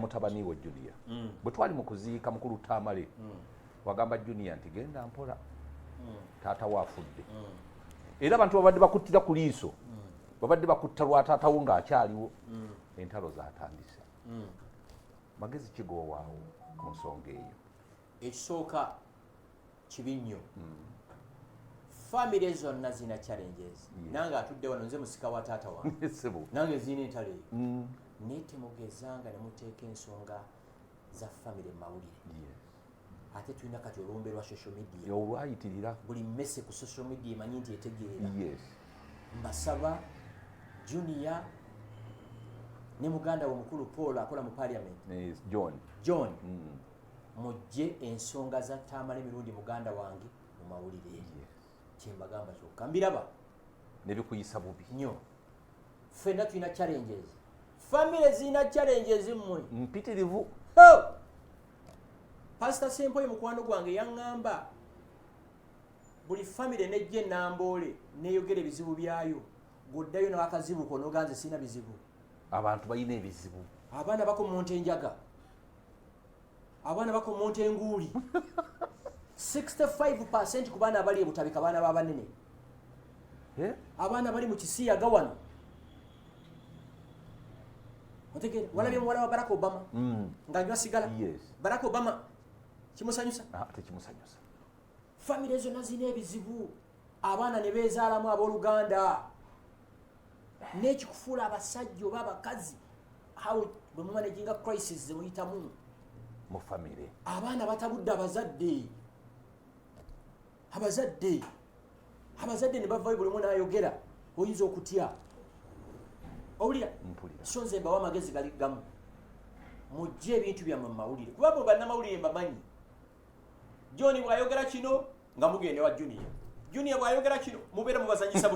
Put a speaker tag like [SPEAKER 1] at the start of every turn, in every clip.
[SPEAKER 1] mutabani we Junior bwe twali mu kuziika mukulu Tamale wagamba Junior nti genda mpola taata wafudde era abantu babadde bakuttira ku liiso babadde bakutta lwa taatawo ng'akyaliwo entalo zatandise magezi kigowaawo ku nsonga eyo
[SPEAKER 2] ekisooka kibi nnyo famire zonna zina challenges nange atudde wano nze musika wa taata wange nange zina entalo eyo naye temugezanga ne muteeka ensonga za famire Mawulire ate tulina kati olumbe lwa social media
[SPEAKER 1] olwayitirira
[SPEAKER 2] buli mmese ku social media emanyi nti etegeera mbasaba Junior ne muganda we mukulu Paul akola mu parliament John mujje ensonga za Tamale Mirundi muganda wange mu Mawulire kyembagamba kyokka mbiraba
[SPEAKER 1] ne bikuyisa bubi
[SPEAKER 2] nnyo ffenna tulina challenges family zina challenges mmwe
[SPEAKER 1] mpitirivu
[SPEAKER 2] Pastor Sempoye mukwano gwange yaŋŋamba buli family nejje Namboole neyogera ebizibu byayo goddayo n'akazibu ko noganze sina bizibu
[SPEAKER 1] abantu bayina ebizibu
[SPEAKER 2] abaana bakomonta enjaga abaana bakomonta enguuli 65% ku baana abali ebutabika abaana b'abanene abaana bali mu kisiyaga wano otegere walabye muwala wa Barack Obama ng'anywa sigala Barack Obama kimusanyusa
[SPEAKER 1] tekimusanyusa
[SPEAKER 2] famire zonna zina ebizibu abaana ne beezaalamu abooluganda n'ekikufuula abasajja oba abakazi how bwe mumanaginga crisis ze muyitamu
[SPEAKER 1] mu famire
[SPEAKER 2] abaana batabudde abazadde ne bavayo buli omu n'ayogera oyinza okutya owulira so nze mbawa amagezi gali gamu mujje ebintu byammwe mu Mawulire kuba bwe bannamawulire mbamanyi John bw'ayogera kino nga mugende wa Junior bw'ayogera kino mubeera mubazanyisa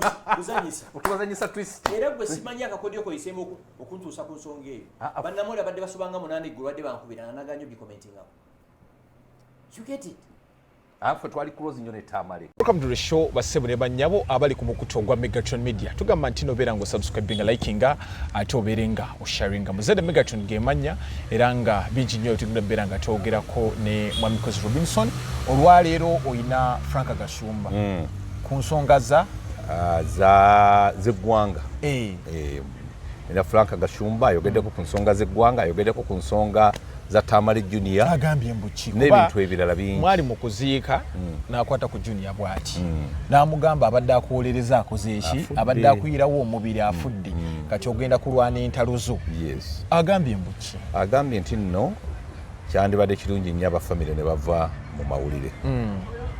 [SPEAKER 1] okubazanyisa twist
[SPEAKER 2] era gwe simanyi akakodyo koyiseemu okuntuusa ku nsonga eyo bannamawulire abadde basobanga 8 eggulu badde bankubira nanaganyo bikomentingako you get it
[SPEAKER 1] afu twali close nnyo ne Tamale.
[SPEAKER 3] Welcome to the show basebo ne banyabo abali ku mukutu ogwa Megatron Media. Tugamba nti no beera ngo subscribinga likinga ate oberenga osharinga muzede Megatron gemanya era nga bingi nnyo tugenda beera nga twogerako ne Mwamikozi Robinson olwaleero oyina Frank Gashumba ku nsonga za
[SPEAKER 1] zeggwanga era Frank Gashumba ayogeddeko ku nsonga zeggwanga ayogeddeko ku nsonga za Tamale Junior
[SPEAKER 3] agambye mbuki
[SPEAKER 1] n'ebintu ebirala bingi
[SPEAKER 3] mwali mu kuziika n'akwata ku Junior bwati n'amugamba abadde akuwolereza akoze eki abadde akuyirawo omubiri afudde kati ogenda kulwana entalo zo agambye mbuki
[SPEAKER 1] agambye nti nno kyandibadde kirungi nnyo abafamire ne bava mu Mawulire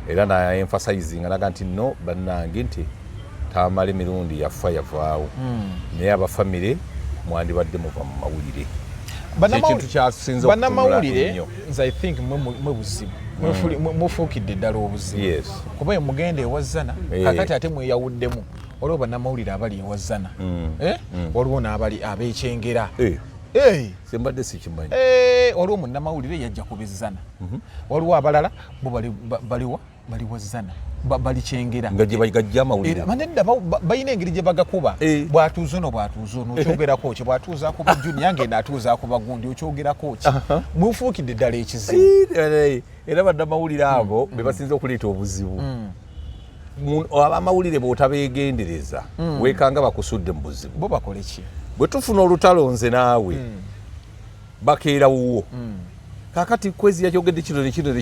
[SPEAKER 1] era na emphasizing alaga nti nno bannange nti Tamale Mirundi yavaawo naye abafamire mwandibadde muva mu Mawulire
[SPEAKER 3] Bannamawulire nze I think mwe buzibu mufuukidde ddala obuzibu kuba mugende ewazzana kakati ate mweyawuddemu waliwo bannamawulire abali ewazzana waliwo n'abali abeekyengera
[SPEAKER 1] sembadde sikimanyi
[SPEAKER 3] waliwo munnamawulire yajja kubizzana waliwo abalala bo bali wazzana balikyengera
[SPEAKER 1] nga gye bagajja Mawulire
[SPEAKER 3] manedda bayina engeri gye bagakuba bwatuuza ono okyogerako ki bwatuuzaako ba Junior ngenda atuuzaako bagundi okyogerako ki mufuukidde ddala ekizibu
[SPEAKER 1] era bannamawulire abo be basinza okuleeta obuzibu abamawulire bw'otabeegendereza weekanga bakusudde mu buzibu
[SPEAKER 3] bo bakole ki
[SPEAKER 1] bwe tufuna olutalo nze naawe bakeera wuwo kakati kwezi yakyogedde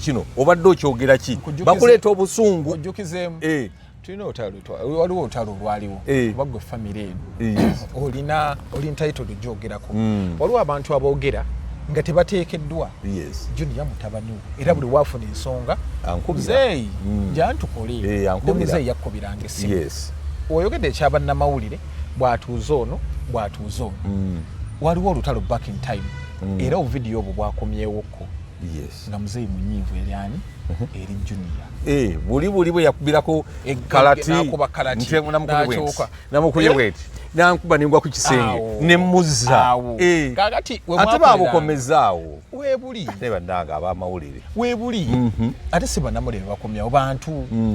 [SPEAKER 1] kino obadde okyogera ki bakuleeta obusungu
[SPEAKER 3] ojjukizeemu tulina waliwo olutalo olwaliwo bagwe famire eno olina entitled gyogerako waliwo abantu aboogera nga tebateekeddwa Junior mutabani we era buli waafuna ensonga nzeeyi jantukole muzeeyi yakkubiranga essimu oyogedde ekyabannamawulire bwatuuza ono waliwo olutalo back in time era obuvidiyo obwo bwakomyewoko nga muzeeyi munyiivu eryani eri Junior
[SPEAKER 1] buli bwe yakubirako kalati namukuye bweti nankuba ningwa ku kisenge nemuzza
[SPEAKER 3] kakati
[SPEAKER 1] ate babukomezaawo
[SPEAKER 3] webuli
[SPEAKER 1] ate bannanga abamawulire
[SPEAKER 3] webuli ate si bannamulire bakomyawo bantu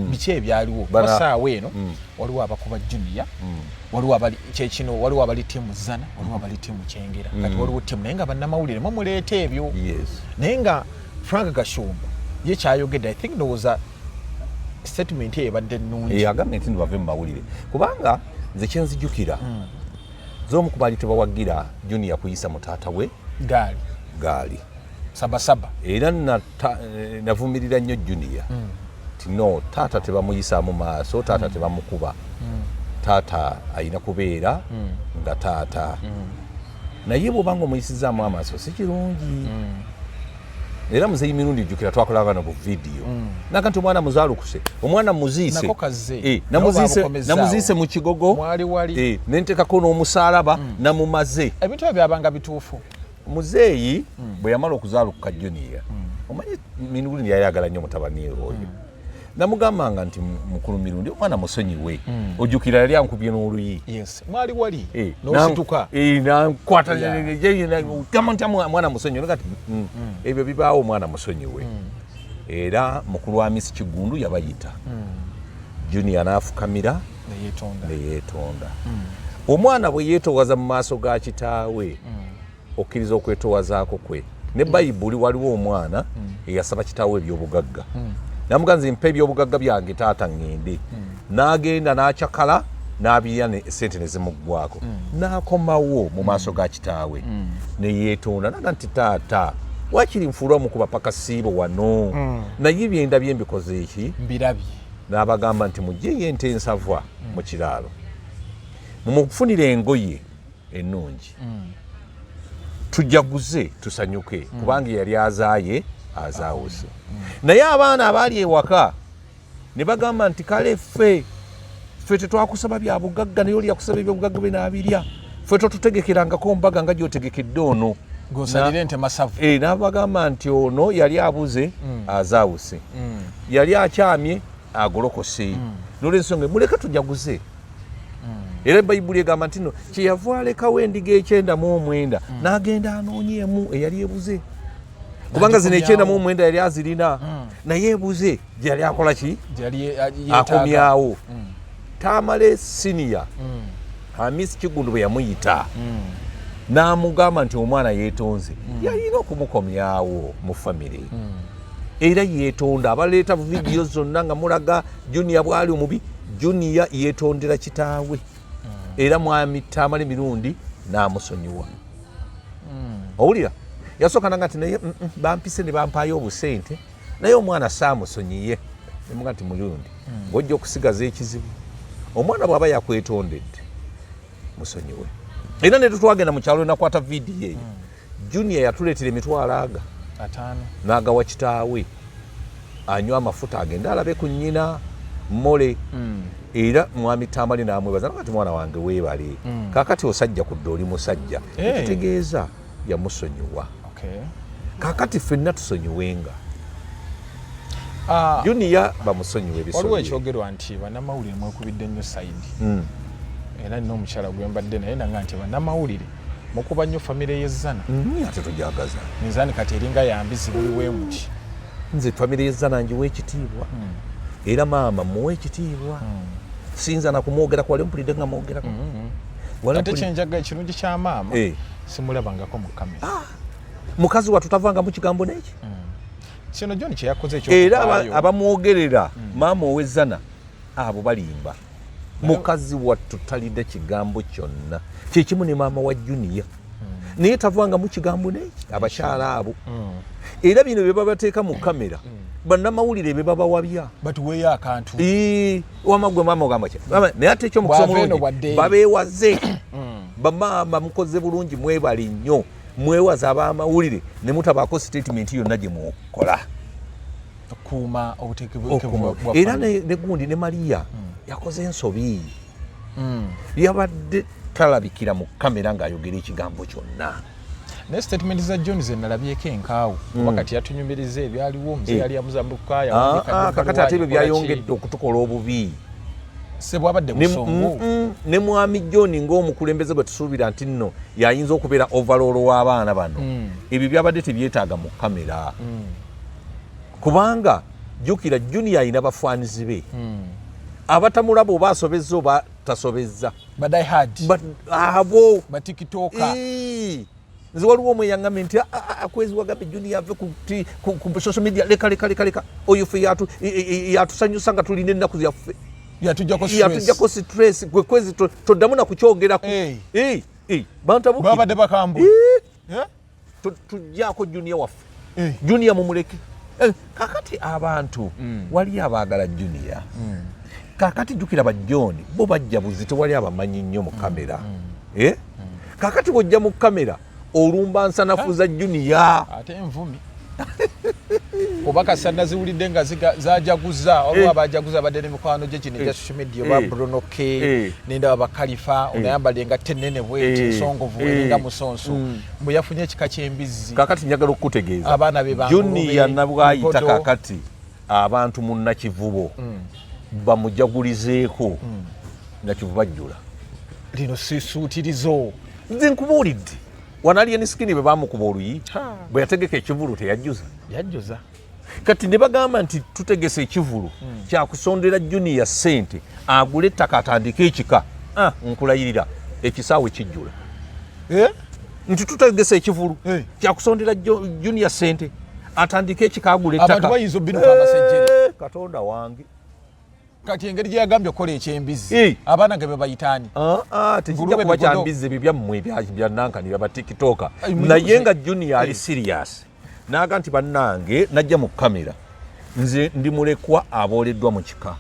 [SPEAKER 3] biki ebyaliwo basaawo eno waliwo abakuba Junior waliwo abali kyekino waliwo abali tiimu zana waliwo abali tiimu kyengera kati waliwo tiimu naye nga bannamawulire mumuleeta ebyo naye nga Frank Gashumba ye kyayogedde I think ndowooza statement ye ebadde nnungi
[SPEAKER 1] agambye nti bave mu mawulire kubanga nze kyenzijukira z'omu ku baali tebawagira Junior kuyisa mu taata we gaali
[SPEAKER 3] sabasaba
[SPEAKER 1] era navumirira nnyo Junior ti no taata tebamuyisa mu maaso taata tebamukuba taata ayina kubeera nga taata naye bw'obanga omuyisizaamu amaaso si kirungi era muzeyi Mirundi jukira twakolagana ku video nakanti omwana muzaalukuse omwana muziise namuziise mu kigogo nentekako n'omusaalaba namumaze
[SPEAKER 3] ebintu ebyabanga bituufu
[SPEAKER 1] muzeeyi bwe yamala okuzaalukuka Junior omanyi Mirundi yayagala nnyo mutabani oyo namugambanga nti mukulu Mirundi omwana musonyiwe ojjukira yali ankubye n'oluyi
[SPEAKER 3] mwali wali n'osituka
[SPEAKER 1] nankwata gamba nti mwana musonyiwe kati ebyo bibaawo omwana musonyiwe era mukulu wa Miss Kigundu yabayita Junior n'afukamira neyeetonda omwana bwe yeetowaza mu maaso ga kitaawe okkiriza okwetowazaako kwe ne Bayibuli waliwo omwana eyasaba kitaawe ebyobugagga namuganzi mpa ebyobugagga byange taata ngende n'agenda n'akyakala n'abirya esente nezimuggwako n'akomawo mu maaso ga kitaawe neyeetonda naga nti taata wakiri nfuulwa mukuba paka siibo wano naye byenda byembikoze eki
[SPEAKER 3] mbirabye
[SPEAKER 1] n'abagamba nti mujjeyo ente ensavwa mu kiraalo mumufunire engoye ennungi tujaguze tusanyuke kubanga yali azaaye azaawuse naye abaana abaali ewaka ne bagamba nti kale ffe tetwakusaba bya bugagga naye oli yakusaba ebyobugagga bwe n'abirya ffe totutegekerangako mbaga nga gyotegekedde ono
[SPEAKER 3] gosalire nte masavu
[SPEAKER 1] n'abagamba nti ono yali abuze azaawuse yali akyamye agolokose n'olwensonga muleke tujaguze era Bayibuli egamba nti no kyeyava alekawo endiga 9 n'agenda anoonyeemu eyali ebuze kubanga zino 9 yali azirina naye ebuze gyeyali akola ki akomyawo Tamale senior Miss Kigundu bwe yamuyita n'amugamba nti omwana yeetonze yalina okumukomyawo mu famire era yeetonda abaleeta vidiyo zonna nga mulaga Junior bwali omubi Junior yeetondera kitaawe era mwami Tamale Mirundi n'amusonyiwa owulira yasooka nanga nti naye bampise ne bampaayo obusente naye omwana saamusonyiye nemuga nti Mirundi ng'ojja okusigaza ekizibu omwana bw'aba yakwetondedde musonyiwe era ne tutwagenda mu kyalo nakwata vidiyo eyo Junior yatuleetera emitwalo 5 n'agawa kitaawe anywa amafuta agenda alabe ku nnyina mole era mwami Tamale n'amwebaza nakati mwana wange weebale kaakati osajja kudde oli musajja ekitegeeza yamusonyiwa kaakati ffenna tusonyiwenga Junior bamusonyiwe ebisonyiwe
[SPEAKER 3] waliwo ekyogerwa nti bannamawulire mwekubidde nnyo sayidi era nina omukyala gwe mbadde naye nanga nti bannamawulire mukuba nnyo famire y'ezzana
[SPEAKER 1] ate tujagaza
[SPEAKER 3] nzani kati eringa yambizi buliwe muti
[SPEAKER 1] nze famire y'ezzana njiwa ekitiibwa era maama muwe ekitiibwa sinza nakumwogera kwali mpulidde nga mwogerako
[SPEAKER 3] ate kyenjaga ekirungi kya maama simulabangako mu kamera
[SPEAKER 1] mukazi wattu tavanga mu kigambo neki
[SPEAKER 3] kino John kyeyakoze ekyo
[SPEAKER 1] era abamwogerera maama ow'ezzana abo balimba mukazi wattu talidde kigambo kyonna kyekimu ne maama wa Junior naye tavanga mu kigambo neki abakyala abo era bino bye babateeka mu kamera bannamawulire be babawabya
[SPEAKER 3] batuweeyo akantu
[SPEAKER 1] wamagwe maama ogamba ki naye ate ekyomukisa omulungi babeewaze bamaama mukoze bulungi mwebali nnyo mwewaza abamawulire ne mutabaako statement yonna gye mukola
[SPEAKER 3] okuuma obuteekevu
[SPEAKER 1] era ne gundi ne Maria yakoze ensobi yabadde talabikira mu kamera ng'ayogera ekigambo kyonna
[SPEAKER 3] ne statement za John zenalabyeko enkaawo wakati yatunyumiriza ebyaliwo mzee yali amuzambuka yawandika
[SPEAKER 1] kakati ate byayongedde okutukola obubi
[SPEAKER 3] sebwabadde busongo
[SPEAKER 1] ne mwami John ng'omukulembeze gwe tusuubira nti nno yayinza okubeera overall w'abaana bano ebyo byabadde tebyetaaga mu kamera kubanga jjukira Junior alina bafaanizi be abatamulaba oba asobezza oba tasobezza abo
[SPEAKER 3] batikitoka
[SPEAKER 1] nze waliwo omwe yaŋŋambye nti akwezi wagambe Junior ave ku social media leka oyo ffe yatusanyusa nga tulina ennaku yaffe yatujjako stress gwe kwezi toddamu nakukyogerako
[SPEAKER 3] babadde bakambu
[SPEAKER 1] tujjaako Junior waffe Junior mumuleke kakati abantu wali abaagala Junior kakati jjukira ba John bo bajja buzi tewali abamanyi nnyo mu kamera kakati bw'ojja mu kamera olumba nsanafu za Junior
[SPEAKER 3] ate envumi oba kasana ziwulidde nga zajaguza olwa abajaguza badde n'emikwano gye kino egya social media oba Bruno K n'endaba bakalifa onayambala engatte ennene bweti ensongovu eringa musonso mbwe yafunye ekika ky'embizzi
[SPEAKER 1] kakati njagala okukutegeeza
[SPEAKER 3] abaana be
[SPEAKER 1] Junior nabwayita kakati abantu mu Nakivubo bamujagulizeeko Nakivubo bajjula
[SPEAKER 3] lino sisuutirizo
[SPEAKER 1] nze nkubuulidde wanali enisikini bwe bamukuba oluyi bwe yategeka ekivulu teyajjuza kati ne bagamba nti tutegese ekivulu kyakusondera Junior ssente agule ettaka atandike ekika nkulayirira ekisaawe kijjula nti tutegese ekivulu kyakusondera Junior ssente atandike ekika agule ettaka
[SPEAKER 3] abantu bayinza obbinuka amasejjere
[SPEAKER 1] Katonda wange
[SPEAKER 3] kati engeri gye yagambye okukola ekyembizzi abaana ge bebayitaani
[SPEAKER 1] tekijja kuba kyambizzi ebyo byammwe byannankani byaba tikitoka naye nga Junior ali serious naaga nti bannange najja mu kamera nze ndi mulekwa abooleddwa mu kika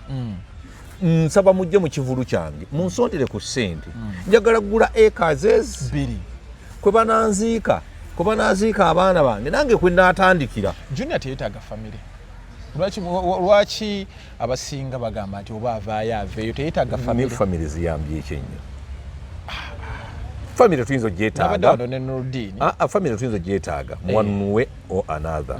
[SPEAKER 1] nsaba mujje mu kivulu kyange munsondere ku ssente njagala kugula acres 2 kwe bananziika abaana bange nange kwe naatandikira
[SPEAKER 3] Junior teyeetaaga famire lwaki abasinga bagamba nti oba avaayo aveeyo teyeetaaga
[SPEAKER 1] famire ziyambye ekyenyo famire tuyinza ogyetaaga famire tuyinza ogyetaaga one way or another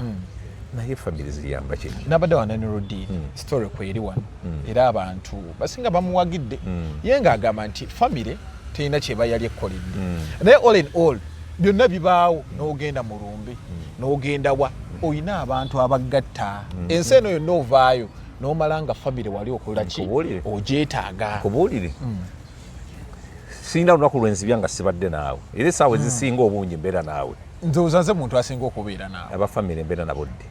[SPEAKER 1] naye famire ziyamba kyenyo
[SPEAKER 3] nabadde wano Nuruddin story kweri wano era abantu basinga bamuwagidde ye ng'agamba nti famire terina kyeba yali ekkoledde naye all in all byonna bibaawo n'ogenda mu lumbi n'ogenda wa oyina abantu abagatta ensi eno yonna ovaayo n'omala nga famire wali okola ki ogyetaaga
[SPEAKER 1] kubuulire sinda lunaku lwenzibya nga sibadde naawe era essaawa ezisinga obungi mbeera naawe
[SPEAKER 3] nzowooza nze muntu asinga okubeera naawe
[SPEAKER 1] abafamire mbeera nabodde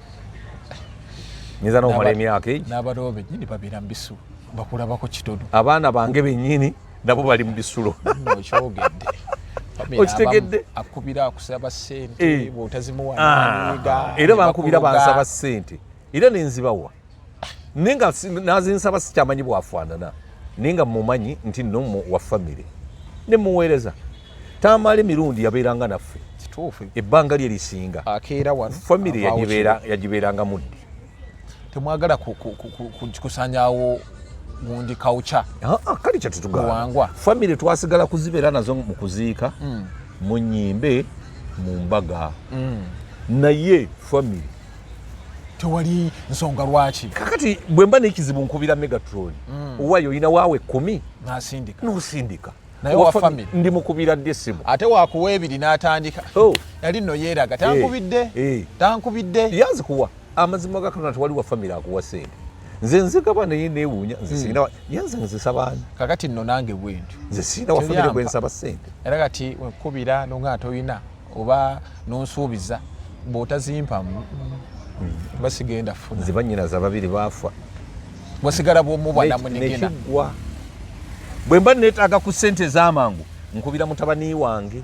[SPEAKER 1] nyinza n'omala emyaka egi
[SPEAKER 3] n'abalowo bennyini babeera mu bisulo bakulabako kitono
[SPEAKER 1] abaana bange bennyini nabo bali mu bisulo
[SPEAKER 3] okyogedde
[SPEAKER 1] okitegedde
[SPEAKER 3] akubira akusaba ssente bw'otazimuwaniiga
[SPEAKER 1] era bankubira bansaba ssente era nenzibawa naye nga nazinsaba sikyamanyi bwafaanana naye nga mumanyi nti nno wa famire ne muweereza Tamale Mirundi yabeeranga naffe
[SPEAKER 3] kituufu
[SPEAKER 1] ebbanga lye lisinga
[SPEAKER 3] akeera wano
[SPEAKER 1] famire yagibeeranga muddi
[SPEAKER 3] temwagala kusanyawo gundi kaucha
[SPEAKER 1] kali kyatutugamba famire twasigala kuzibeera nazo mu kuziika mu nnyimbe mu mbaga naye famire
[SPEAKER 3] tewali nsonga lwaki
[SPEAKER 1] kakati bwe mba n'ekizibu nkubira Megatron owayo olina waawe 10 n'osindika
[SPEAKER 3] naye wa famire
[SPEAKER 1] ndi mukubira dde essimu
[SPEAKER 3] ate waakuwa ebiri n'atandika yali nno yeeraga tankubidde
[SPEAKER 1] yazikuwa amazima ga Katonda tewali wa famire akuwa ssente nze nzigaba naye neewuunya nze sirina yanze nzisabaani
[SPEAKER 3] kakati nno nange bwentyo
[SPEAKER 1] nze sirina wa famire gwe nsaba ssente
[SPEAKER 3] era kati wekubira nonga toyina oba nonsuubiza bw'otazimpamu basigenda funa
[SPEAKER 1] nze bannyinaza babiri baafa
[SPEAKER 3] bwasigala bw'omubwana munigina
[SPEAKER 1] bwe mba neetaaga ku ssente ez'amangu nkubira mutabani wange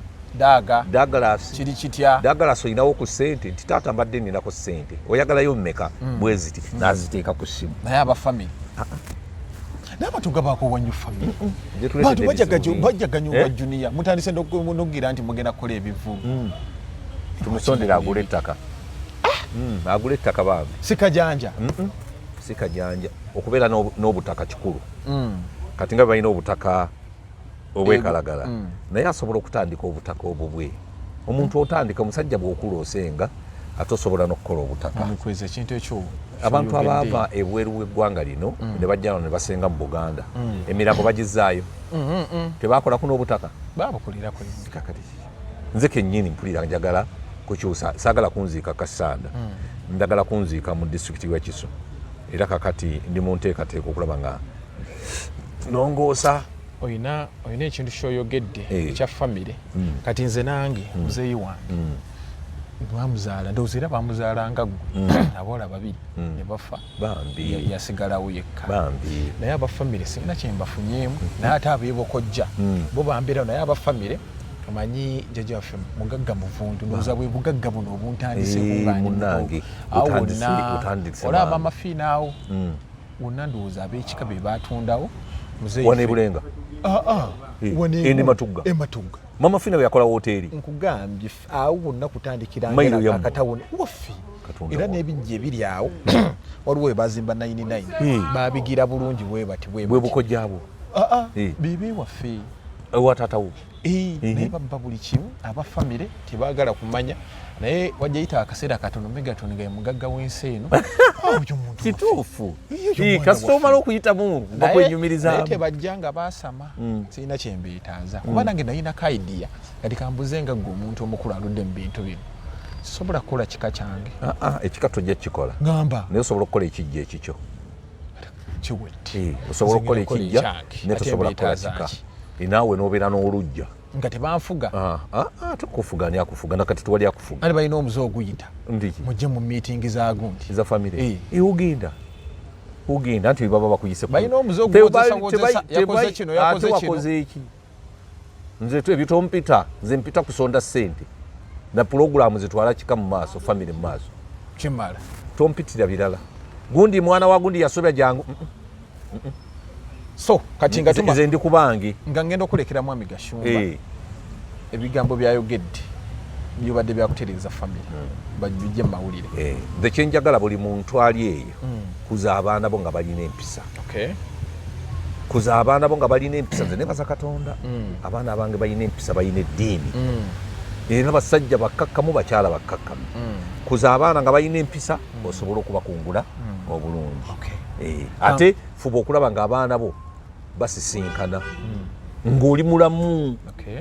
[SPEAKER 1] Douglas
[SPEAKER 3] kiri kitya
[SPEAKER 1] Douglas oyinawo ku ssente nti taata mbadde ninako ssente oyagalayo mmeka bwe ziti naziteeka ku ssimu
[SPEAKER 3] naye abafamire n'abantu gabaako wanyu famire bantu bajjaganya owa Junior mutandise n'okugira nti mugenda kukola ebivulu
[SPEAKER 1] tumusondera agula ettaka agula ettaka baabe
[SPEAKER 3] sikajanja
[SPEAKER 1] sikajanja okubeera n'obutaka kikulu kati nga balina obutaka obwekalagala naye asobola okutandika obutaka obwo bwe omuntu otandika musajja bw'okula osenga atosobola n'okukola obutaka
[SPEAKER 3] mukweza ekintu ekyo
[SPEAKER 1] abantu abaava ebweru w'eggwanga lino ne bajja wano ne basenga mu Buganda emirambo bagizaayo tebakolako n'obutaka
[SPEAKER 3] babukulirako
[SPEAKER 1] kakati nze kennyini mpulira njagala kukyusa saagala kunziika Kasanda ndagala kunziika mu disitulikiti wa Kiso era kakati ndi mu nteekateeka okulaba nga nongoosa
[SPEAKER 3] oyina ekintu kyoyogedde ekya famire kati nze nange muzeeyi wange bamuzaala ndowooza era bamuzaalanga ggwe aboola babiri ne bafa yasigalawo yekka naye abafamire sirina kyembafunyeemu naye ate abeebokojja bo bambeerawo naye abafamire omanyi jjajja waffe mugagga muvundu ndowooza bwe bugagga buno obuntandisemunange awo wonna olaba amafiina awo wonna ndowooza ab'ekika be batundawo
[SPEAKER 1] wanebulenga endi matugga mama fina yakola woteeri
[SPEAKER 3] nkugambye awo wonna kutandikira akatawuni waffe era n'ebijja ebiri awo waliwo webazimba 99 babigira bulungi bwe
[SPEAKER 1] bukojjaabo
[SPEAKER 3] bibi waffe
[SPEAKER 1] ewatatawo
[SPEAKER 3] naye babba buli kimu abafamire tebaagala kumanya naye wajja yita akaseera katono megatono nga mugagga w'ensi eno
[SPEAKER 1] kituufu kasita omala okuyitamu bakwenyumiriza
[SPEAKER 3] naye tebajja nga baasama sirina kyembeetaaza kuba nange nalina kaidiya kati kambuze nga gwe omuntu omukulu aludde mu bintu bino sisobola kukola kika kyange
[SPEAKER 1] ekika tojja kukikola
[SPEAKER 3] ngamba
[SPEAKER 1] naye osobola okukola ekijja ekikyo
[SPEAKER 3] kiwedde
[SPEAKER 1] osobola okukola ekijja naye tosobola kukola kika naawe n'obeera n'olujja
[SPEAKER 3] nga tebanfuga
[SPEAKER 1] tukufuga ani akufuga nakati tewali akufuga
[SPEAKER 3] ani balina omuze oguyita mujje mu miitingi zaago nti
[SPEAKER 1] za famire ugenda nti baba bakuyise
[SPEAKER 3] balina omuze oguyakoze kino
[SPEAKER 1] wakoze eki nze ebitompita nze mpita kusonda ssente na pulogulaamu zitwala kika mu maaso famire mu maaso
[SPEAKER 3] kimala
[SPEAKER 1] tompitira birala gundi mwana wa gundi yasobya jangu
[SPEAKER 3] so kati nga
[SPEAKER 1] nze ndi kubange
[SPEAKER 3] nga ngenda okulekera mwami Gashumba ebigambo byayogedde byobadde byakutereeza famire bajjujje mu mawulire
[SPEAKER 1] nze kyenjagala buli muntu ali eyo kuza abaana bo nga balina empisa kuza abaana bo nga balina empisa nze nebaza Katonda abaana abange balina empisa balina eddiini era basajja bakkakkamu bakyala bakkakkamu kuza abaana nga balina empisa osobola okubakungula obulungi ate fuba okulaba nga abaana bo basisinkana ng'oli mulamu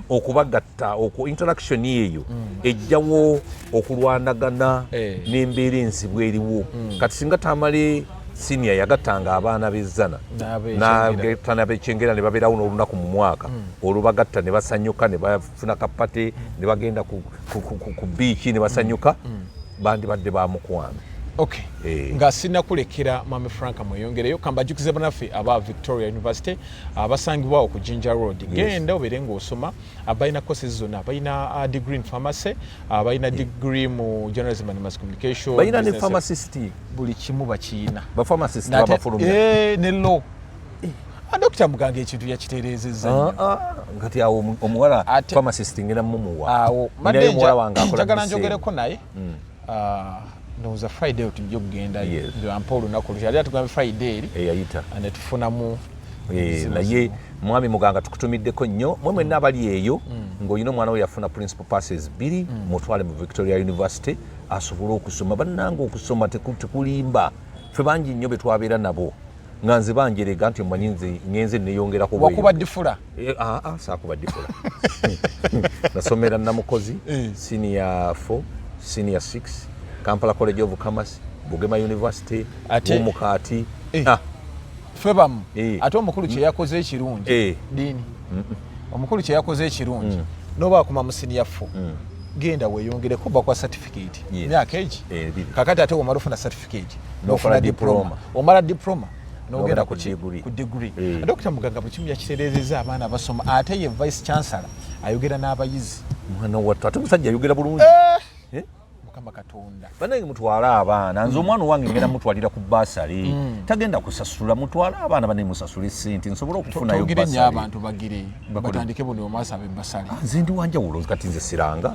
[SPEAKER 1] okubagatta interaction eyo ejjawo okulwanagana n'embeera ensibu eriwo kati singa Tamale senior yagattanga abaana b'ezzana n'agattana b'ekyengera ne babeerawo n'olunaku mu mwaka olwo bagatta ne basanyuka ne bafuna kapate ne bagenda ku biiki ne basanyuka bandibadde bamukwano
[SPEAKER 3] nga sinakulekera Mami Frank mweyongereyo kambajukize banaffe aba Victoria University abasangibwawo ku Jinja Road genda obeere ng'osoma abalina courses zonna abalina degree in pharmacy abalina degree mu journalism and mass communication
[SPEAKER 1] balina ne pharmacist
[SPEAKER 3] buli kimu bakiina
[SPEAKER 1] ba pharmacist babafulumya
[SPEAKER 3] ne law Dr. Muganga ekintu yakitereezezza
[SPEAKER 1] ngati awo omuwala pharmacist ngena mumuwa
[SPEAKER 3] awo njagala njogereko naye ndowooza Friday tujja okugendayo ampa olunaku lukyali atugamba Friday eri
[SPEAKER 1] eyayita
[SPEAKER 3] ne tufunamu
[SPEAKER 1] naye mwami Muganga tukutumiddeko nnyo mwe mwenna abali eyo ng'olina omwana we yafuna principal passes 2 mutwale mu Victoria University asobole okusoma bannange okusoma tekulimba ffe bangi nnyo be twabeera nabo nga nze banjerega nti omanyi nze ngenze neyongerako
[SPEAKER 3] wakuba ddifula
[SPEAKER 1] saakuba ddifula nasomera Namukozi senior 4 senior 6 Kampala College of Commerce, Bugema University, Mukati.
[SPEAKER 3] Febamu. Ate omukulu kye yakoze ekirungi. Dini. Omukulu kye yakoze ekirungi. Noba kuma musiniya 4. Genda weyongere kuba kwa certificate. Myaka egi. Kakati ate omala ofuna certificate. Nofuna diploma. Omala diploma. Nogenda ku degree. Dr. Muganga bukimu yakitereezezza abaana basoma ate ye vice chancellor ayogera n'abayizi.
[SPEAKER 1] Mwana wattu ate musajja ayogera bulungi.
[SPEAKER 3] Katonda
[SPEAKER 1] banange mutwala abaana nze omwana owange ngenda mutwalira ku basale tagenda kusasula mutwala abaana bane musasula sente nsobola okufunayo basale
[SPEAKER 3] tugire abantu bagire batandike bone omasa be basale
[SPEAKER 1] nze ndi wanjawulo kati nze siranga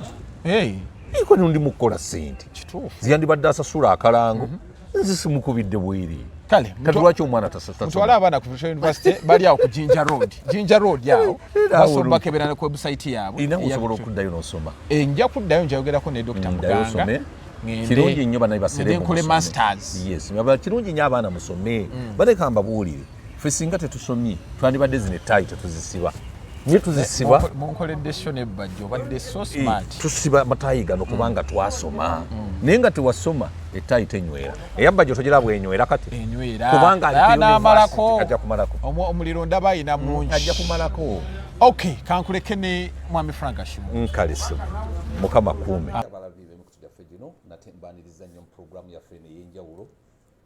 [SPEAKER 1] iko ndi mukola sente
[SPEAKER 3] kituufu
[SPEAKER 1] ziyandibadde asasula akalango nze simukubidde bwiri
[SPEAKER 3] kale
[SPEAKER 1] katulwaki omwana tasasula
[SPEAKER 3] mutwala abaana ku Pretoria University bali awo ku Jinja Road yawo basomba keberana ku website yaabwe
[SPEAKER 1] ina osobola okuddayo n'osoma
[SPEAKER 3] nja kuddayo njayogerako ne Dr. Muganga
[SPEAKER 1] kirungi nnyo bana basere
[SPEAKER 3] mu masters
[SPEAKER 1] yes kirungi nnyo abaana musome baleka mbabuulire ffe singa tetusomye twandibadde zino etayi tetuzisiba nye tuzisiba
[SPEAKER 3] munkoledde sho ne bajjo badde so smart
[SPEAKER 1] tusiba matayi gano kubanga twasoma naye nga tewasoma etayi tenywera eyabajjo togira bwenywera kati
[SPEAKER 3] enywera
[SPEAKER 1] kubanga
[SPEAKER 3] ajja kumalako omuliro ndaba ina mungi
[SPEAKER 1] ajja kumalako
[SPEAKER 3] okay kankuleke ne mwami Frank Gashumba
[SPEAKER 1] nkaliso mukama kuume abalavive mu kutujaffe gino nate mbaniriza nnyo mu programu yaffe ey'enjawulo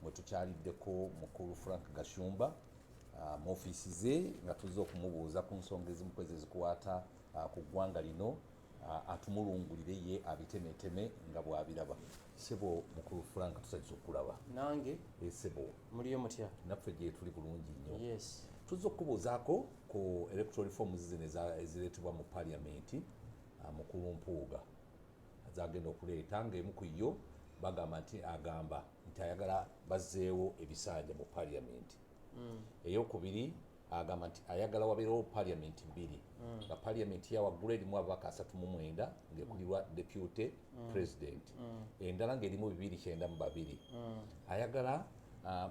[SPEAKER 1] mwe tukyaliddeko mukulu Frank Gashumba mu ofiisi ze nga tuzze okumubuuza ku nsonga ezimu kwezi zikwata ku ggwanga lino atumulungulire ye abitemeteme nga bw'abiraba. Sebo mukulu Frank tusajja okulaba
[SPEAKER 2] nange
[SPEAKER 1] sebo
[SPEAKER 2] muliyo mutya
[SPEAKER 1] naffe gye tuli bulungi nnyo.
[SPEAKER 2] Yes.
[SPEAKER 1] Tuzze okubuuzaako ku electoral reforms zino ezireetebwa mu paliamenti mukulu Mpuuga zagenda okuleeta ng'emu ku yo bagamba nti ayagala bazzeewo ebisanja mu paliamenti. Eyokubiri agamba nti ayagala wabeerewo paliamenti bbiri nga paliamenti yawaggulu erimu ababaka 39 ng'ekulirwa deputy president endala ng'erimu 292 ayagala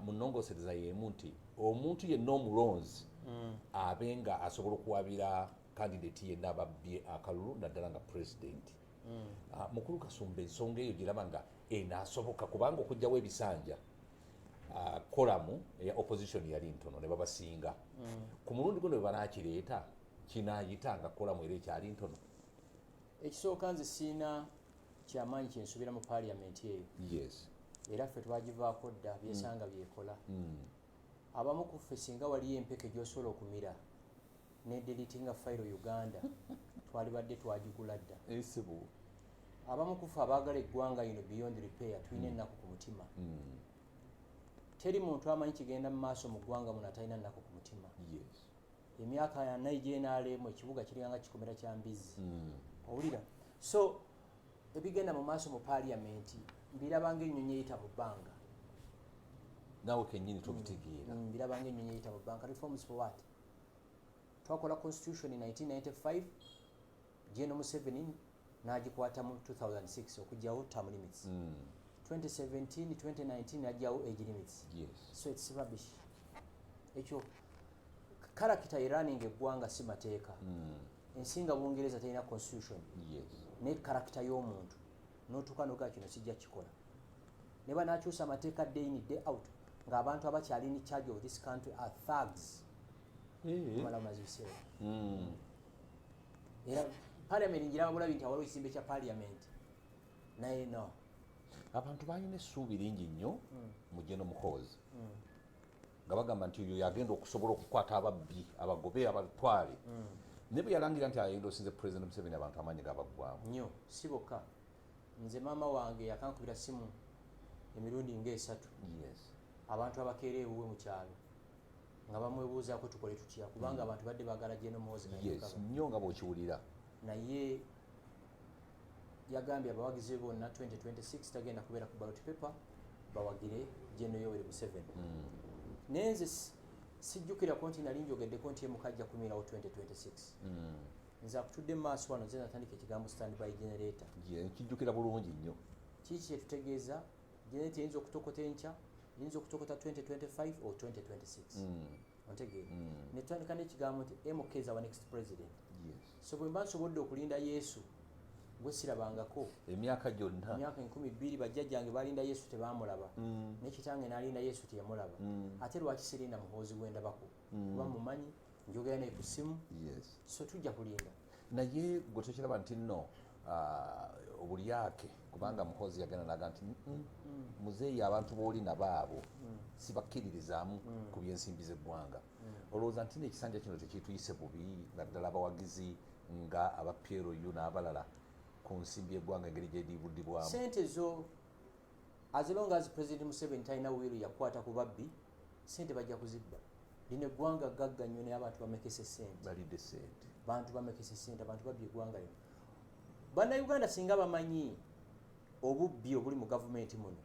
[SPEAKER 1] mu nnongosereza y'emu nti omuntu yenna omulonzi abe nga asobola okuwabira candidate yenna ababbye akalulu naddala nga president. Mukulu Kasumba ensonga eyo giraba nga enaasoboka kubanga okugyawo ebisanja kolamu eya opposition yali ntono ne babasinga ku mulundi guno bwe banaakireeta kinaayita nga kolamu era ekyali ntono.
[SPEAKER 2] Ekisooka nze siina kyamaanyi kyensuubira mu paliamenti eyo.
[SPEAKER 1] Yes.
[SPEAKER 2] Era ffe twagivaako dda byesanga byekola. Abamu ku ffe singa waliyo empeke gy'osobola okumira ne deletinga fayiro Uganda twalibadde twagigula dda. Abamu ku ffe abaagala eggwanga lino beyond repair tulina ennaku ku mutima. Teri muntu amanyi kigenda mu maaso mu ggwanga muno atalina nnaku ku mutima.
[SPEAKER 1] Yes.
[SPEAKER 2] Emyaka ya NGNRM ekibuga kiringanga kikomera kya mbizzi. Owulira? So ebigenda mu maaso mu paliamenti mbirabanga ennyonyi eyita mu bbanga.
[SPEAKER 1] Naawe kennyini tobitegeera.
[SPEAKER 2] Mbirabanga ennyonyi eyita mu bbanga. Reforms for what? Twakola constitution in 1995 General Museveni n'agikwata mu 2006 okugyawo term limits. 2017 2019 najjawo age limits.
[SPEAKER 1] Yes.
[SPEAKER 2] So it's rubbish. Ekyo character running eggwanga si mateeka. Ensinga Bungereza terina constitution.
[SPEAKER 1] Yes.
[SPEAKER 2] Ne character y'omuntu n'otuuka n'ogaa kino sijja kikola. Ne banaakyusa amateeka day in day out ng'abantu abakyali in charge of this country are thugs. Mala mazise. Era parliament ngira babulabi nti awaliwo ekisimbe kya parliament. Naye no.
[SPEAKER 1] Abantu balina essuubi lingi nnyo mu General Muhoozi nga bagamba nti oyo yagenda okusobola okukwata ababbi abagobe abatwale ne bwe yalangira nti ayenda osinze President Museveni abantu amaanyi gabaggwamu
[SPEAKER 2] nnyo si bokka. Nze maama wange yakankubira simu emirundi nga 3.
[SPEAKER 1] Yes.
[SPEAKER 2] Abantu abakeera ewuwe mu kyalo nga bamwebuuzaako tukole tutya kubanga abantu badde baagala General Muhoozi.
[SPEAKER 1] Yes. Nnyo nga bw'okiwulira. Naye
[SPEAKER 2] yagambye abawagizi bonna 2026 tagenda kubeera ku ballot paper bawagire General Yoweri Museveni. Nenze sijjukirako nti nali njogeddeko nti mukajja kumirawo 2026. Nze akutudde mu maaso wano nze natandika ekigambo standby generator.
[SPEAKER 1] Kijjukira bulungi nnyo.
[SPEAKER 2] Kiki kye tutegeeza generator eyinza okutokota enkya yinza okutokota 2025 or 2026. Ontegeera. Ne tutandika n'ekigambo nti MK is our next president. So bwe mba nsobodde okulinda Yesu gwe sirabangako
[SPEAKER 1] emyaka gyonna
[SPEAKER 2] emyaka 12 bajjajjange balinda Yesu tebaamulaba n'ekitange n'alinda Yesu teyamulaba ate lwaki sirinda Muhoozi gwendabako kuba mumanyi njogera naye ku ssimu. So tujja kulinda
[SPEAKER 1] naye gwe tokiraba nti nno obulyake kubanga Muhoozi yagenda naga nti muzeeyi abantu booli nabaabo sibakkiririzaamu ku byensimbi z'eggwanga. Olowooza nti n'ekisanja kino tekituyise bubi naddala abawagizi nga aba PLU n'abalala ku nsimbi eggwanga engeri gyediibudibwamu.
[SPEAKER 2] Sente zo as long as President Museveni talina wiru yakwata ku babbi sente bajja kuzibba. Lino eggwanga gagga nnyo naye abantu bamekese sente.
[SPEAKER 1] Balidde sente.
[SPEAKER 2] Bantu bamekese sente abantu babbi eggwanga lino. Bannayuganda singa bamanyi obubbi obuli mu gavumenti muno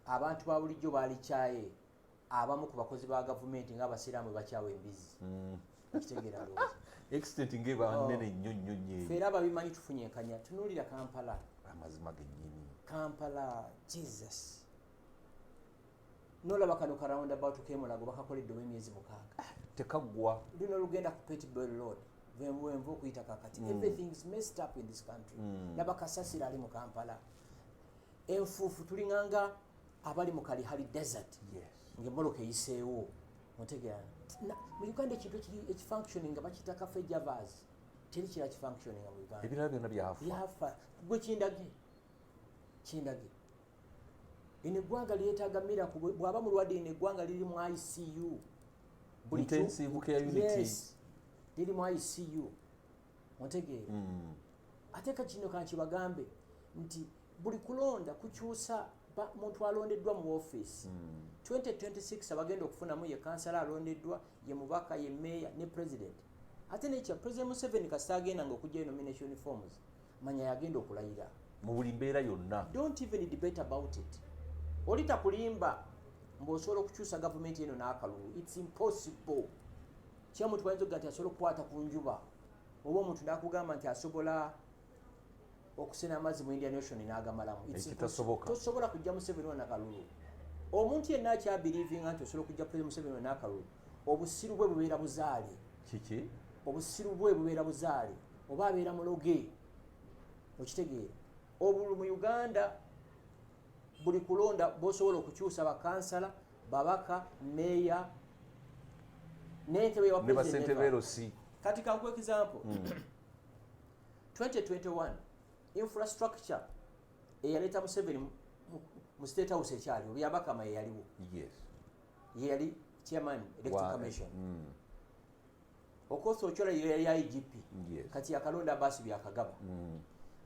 [SPEAKER 2] abantu ba bulijjo baali kyaye abamu ku bakozi ba gavumenti ng'abasiraamu bakyawa embizi okitegeera loozi
[SPEAKER 1] extent ngeba nene nnyo nnyo
[SPEAKER 2] feera ababimanyi tufunye enkanya tunuulira Kampala
[SPEAKER 1] amazima gennyini
[SPEAKER 2] Kampala Jesus nolaba kano ka roundabout k'emulago bakakoleddewo emyezi 6
[SPEAKER 1] tekaggwa
[SPEAKER 2] luno lugenda ku Pettiborough Road venvu okuyita kakati everything is messed up in this country laba kasasira ali mu Kampala enfuufu tulinganga abali mu Kalihari desert ng'emmoloka eyiseewo mutegeera mu Uganda ekintu ekifunctioning nga bakiyita cafe javas teri kira kifunctioning mu Uganda
[SPEAKER 1] ebirala byonna
[SPEAKER 2] byafa gwe kindage eno eggwanga lyetaaga miracle bw'aba mulwadde eno eggwanga liri mu ICU
[SPEAKER 1] intensive care unit
[SPEAKER 2] liri mu ICU mutegeera ate kino kankibagambe nti buli kulonda kukyusa muntu alondeddwa mu office 2026 abagenda okufunamu ye kansala alondeddwa ye mubaka ye meya ne president ate nekya president Museveni kasita agenda ng'okujja nomination forms manya yagenda okulayira
[SPEAKER 1] mu buli mbeera yonna
[SPEAKER 2] don't even debate about it olita kulimba mb'osobola okukyusa gavumenti eno n'akalulu it's impossible kya muntu bayinza okuga nti asobola okukwata ku njuba oba omuntu n'akugamba nti asobola okusena amazzi mu Indian Ocean n'agamalamu tosobola kujja Museveni wa n'akalulu omuntu yenna akyabiriivinga nti osobola okujja President Museveni wa n'akalulu obusiru bwe bubeera buzaale
[SPEAKER 1] kiki
[SPEAKER 2] obusiru bwe bubeera buzaale oba abeera muloge okitegeera obulu mu Uganda buli kulonda bosobola okukyusa bakansala babaka meya n'entebe wa
[SPEAKER 1] president
[SPEAKER 2] kati kankuwa example 2021 infrastructure eyaleeta Museveni mu State House ekyali obyabakama yeyaliwo yeyali chairman electoral commission Okoth Ochola yeyali IGP kati yakalonda basi byakagaba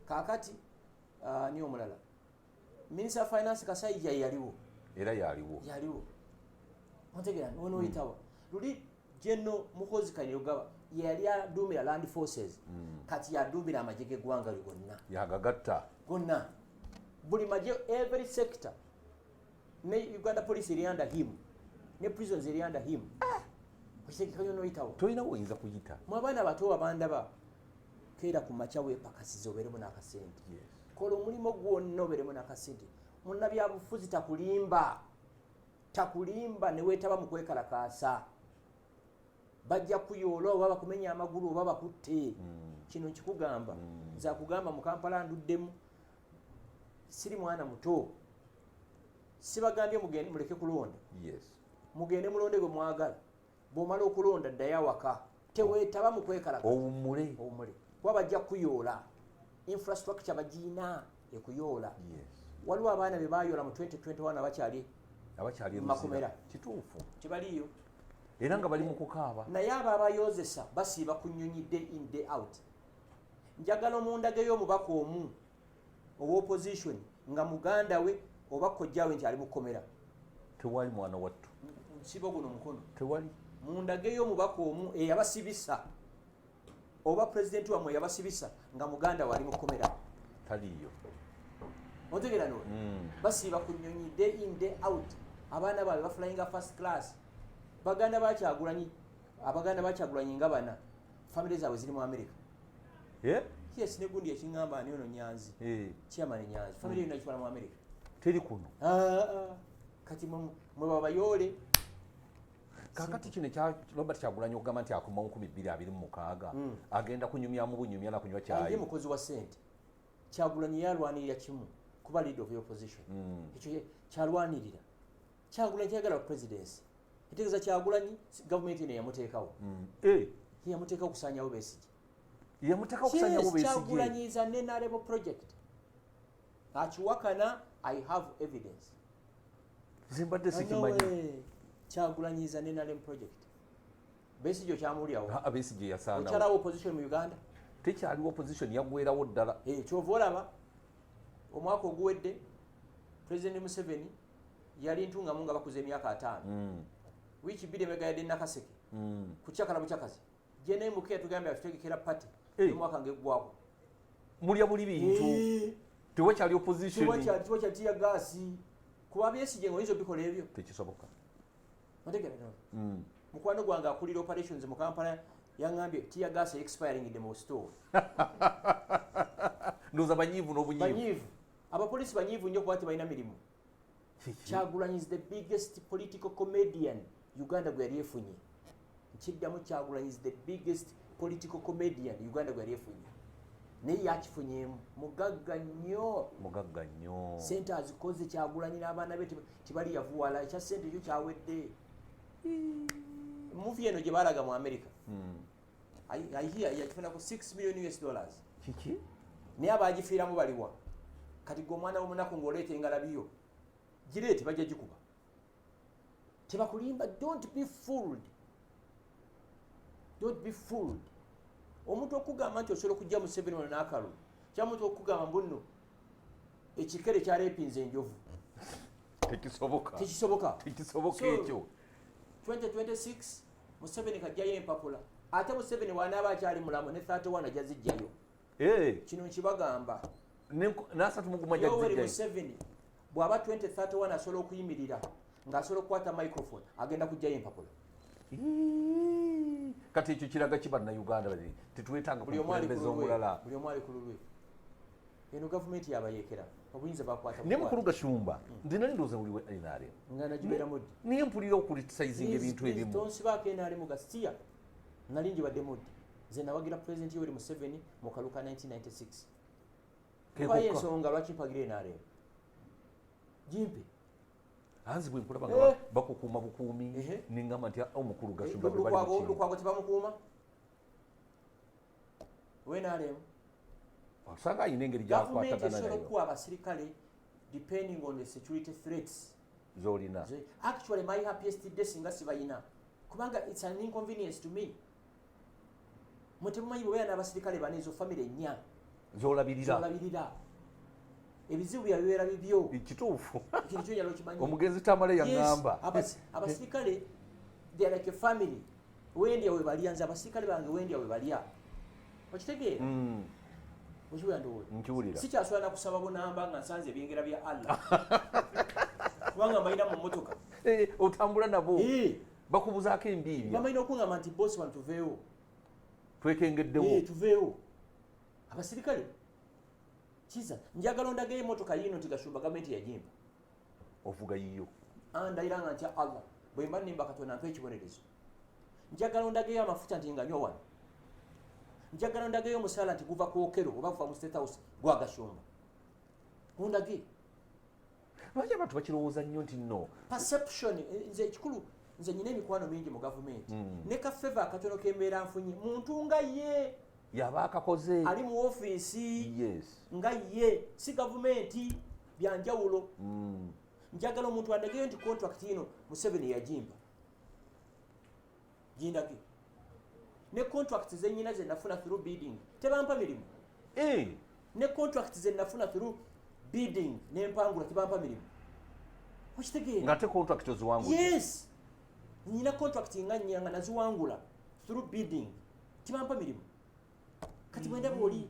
[SPEAKER 2] kakati ni omulala Minister of Finance Kasaija yaliwo
[SPEAKER 1] era yaliwo
[SPEAKER 2] ontegera ono oyitawa luli General Muhoozi Kainerugaba yali aduumira Land Forces kati yaduumira amajje gwanga ligonna
[SPEAKER 1] yagagatta
[SPEAKER 2] gonna buli majje every sector ne Uganda Police eri under him ne prisons eri under him okitegeera ono oyitawa
[SPEAKER 1] tolina woyinza kuyita
[SPEAKER 2] mu abaana bato abandaba keera ku macha wepakasiza obeeremu n'akasente kola omulimu gwonna obeeremu n'akasente munnabyabufuzi takulimba ne weetaba mu kwekalakaasa bajja kuyoola oba bakumenya amagulu oba bakutte kino nkikugamba nza kugamba mu Kampala nduddemu siri mwana muto sibagambye mugende muleke kulonda mugende mulonde gwe mwagala bw'omala okulonda ddayo awaka teweetaba mu kwekalakaasa
[SPEAKER 1] owummule
[SPEAKER 2] kuba bajja kuyoola infrastructure bagiina ekuyoola waliwo abaana be bayoola mu 2021 abakyali makomera
[SPEAKER 1] kituufu
[SPEAKER 2] tebaliyo
[SPEAKER 1] era nga bali mu kukaaba
[SPEAKER 2] naye abo abayozesa basiiba ku nnyonyi day in day out njagala omundage y'omubaka omu owa-opposition nga muganda we oba kojjawe nti ali mu kkomera
[SPEAKER 1] tewali mwana wattu
[SPEAKER 2] nsibo guno mukono
[SPEAKER 1] tewali
[SPEAKER 2] mundage y'omubaka omu eyabasibisa oba pulezidenti wamwe yabasibisa nga muganda we ali mu kkomera
[SPEAKER 1] taliyo
[SPEAKER 2] ontegera no basiiba ku nnyonyi day in day out abaana baabwe baflyinga first class abaganda bakyagulanyi nga bana family zaabwe ziri mu America yes ne gundi ekingamba ani ono Nyanzi chairman Nyanzi family yonna ekibala mu America
[SPEAKER 1] teri kuno
[SPEAKER 2] kati mwe babayoole
[SPEAKER 1] kakati kino kya Robert Kyagulanyi okugamba nti akoma 2026 agenda kunyumyamu bunyumya na kunywa cyayi
[SPEAKER 2] ye mukozi wa sente Kyagulanyi yalwanirira kimu kuba leader of the opposition ekyo kyalwanirira Kyagulanyi kyagala presidency etegeeza Kyagulanyi government ene yamuteekawo yamuteekawo okusaanyawo Besigye Kyagulanyi is an NRM project akiwakana I have evidence
[SPEAKER 1] zimbadde sikimanyi
[SPEAKER 2] Kyagulanyi is an NRM project Besigye kyamuulyawo
[SPEAKER 1] Besigye yasaanawo
[SPEAKER 2] okyalawo opposition mu Uganda
[SPEAKER 1] tekyaliwo opposition yaggweerawo ddala
[SPEAKER 2] kyova olaba omwaka oguwedde President Museveni yali ntungamu nga bakuze emyaka 5 wiiki 2 emegayadde Nakaseke kukyakala bukyakazi jene muke yatugambye atutegekera pati omwaka ngeggwako
[SPEAKER 1] mulya buli bintu tewakyali opposition
[SPEAKER 2] tewakyatiya gaasi kuba Besigye ngoyinza obikola ebyo
[SPEAKER 1] tekisoboka
[SPEAKER 2] otegeera mukwano gwange akulira operations mu Kampala yangambye tear gas expiring in the store
[SPEAKER 1] ndoza banyivu n'obunyivu
[SPEAKER 2] abapolisi banyivu nnyo kuba tebalina mirimu Kyagulanyi is the biggest political comedian Uganda gwe yali efunye nkiddamu Kyagulanyi is the biggest political comedian Uganda gwe yali efunye naye yakifunyeemu mugagga nnyo sente azikoze Kyagulanyi n'abaana be tibali yavuwala ekya sente ekyo kyawedde movie eno gye baalaga mu America I hear yakifunako $6 million
[SPEAKER 1] kiki
[SPEAKER 2] naye abaagifiiramu baliwa kati gwe omwana w'omunaku ng'oleeta engalabiyo gireete bajja gikuba tebakulimba don't be fooled omuntu okugamba nti osobola okujja mu 7 ono n'akalulu kyangwa omuntu okugamba mbunno ekikere kyareepinze enjovu tekisoboka
[SPEAKER 1] ekyo
[SPEAKER 2] 2026 Museveni kajjayo empapula ate Museveni wanaaba akyali mulamu ne 31 ajja zijjayo kino nkibagamba Yoweri Museveni bw'aba 2031 asobola okuyimirira ng'asobola okukwata microphone agenda kujjayo empapula
[SPEAKER 1] kati ekyo kiraga kibannauganda tetwetanga kukulembeza omulala
[SPEAKER 2] buli omu ali ku lulwe eno gavumenti yabayekera obuyinza bakwata
[SPEAKER 1] naye mukulu Gashumba nze nali ndowooza buli NRM
[SPEAKER 2] nga nagibeera mudi
[SPEAKER 1] naye mpulira okulitisaizinga ebintu ebimu
[SPEAKER 2] tonsibaako NRM gasiya nali njibadde mudi nze nawagira pulezidenti Yoweri Museveni mu kalulu ka 1996 kubayo ensonga lwaki mpagira NRM jimpe
[SPEAKER 1] hanzi bwe nkulaba nga bakukuuma bukuumi ningamba nti omukulu Gashumba
[SPEAKER 2] lukwago tebamukuuma NRM
[SPEAKER 1] osanga ayina engeri gyakwatagana nayo
[SPEAKER 2] esobola okuwa abasirikale depending on the security threats
[SPEAKER 1] zolina
[SPEAKER 2] actually my happiest day singa sibayina kubanga it's an inconvenience to me mutemumanyi bwe bayana abasirikale bane ezo family ennya zolabirira ebizibu byabibeera bibyo
[SPEAKER 1] kituufu
[SPEAKER 2] kino kyonyala okimanyi
[SPEAKER 1] omugenzi Tamale yangamba
[SPEAKER 2] abasirikale they are like a family wendya we balya nze abasirikale bange wendya we balya okitegeera
[SPEAKER 1] nkiwulira
[SPEAKER 2] sikyasobola nakusaba bunamba nga nsanze ebyengera bya Allah kubanga mbalina mu mmotoka
[SPEAKER 1] otambula nabo bakubuzaako embiibya
[SPEAKER 2] bamalina okuŋŋamba nti bosi wano tuveewo
[SPEAKER 1] twekengeddewo
[SPEAKER 2] tuveewo abasirikale kiza njagala ondagayo emmotoka yiino nti Gashumba gavumenti yagimba
[SPEAKER 1] ovuga yiyo
[SPEAKER 2] ndayiranga ntya Allah bwe mba nimba Katonda mpa ekibonerezo njagala ondagayo amafuta nti nganywa wano njagala ondagayo omusaala nti guva ku okero oba guva mu State House gwa Gashumba ondage
[SPEAKER 1] lwaki abantu bakirowooza nnyo nti no
[SPEAKER 2] perception nze ekikulu nze nyina emikwano mingi mu gavumenti ne kafeva akatono kembeera nfunye muntu nga ye
[SPEAKER 1] yaba akakoze
[SPEAKER 2] ali mu ofiisi nga ye si gavumenti byanjawulo njagala omuntu andageyo nti contract ino Museveni yagimba gindage ne contract zenyina ze nafuna through bidding tebampa mirimu ne contract ze nafuna through bidding n'empangula tebampa mirimu okitegeera
[SPEAKER 1] ngate contract oziwangula
[SPEAKER 2] yes nyina contract nga nyanga naziwangula through bidding tebampa mirimu kati bwenda bwoli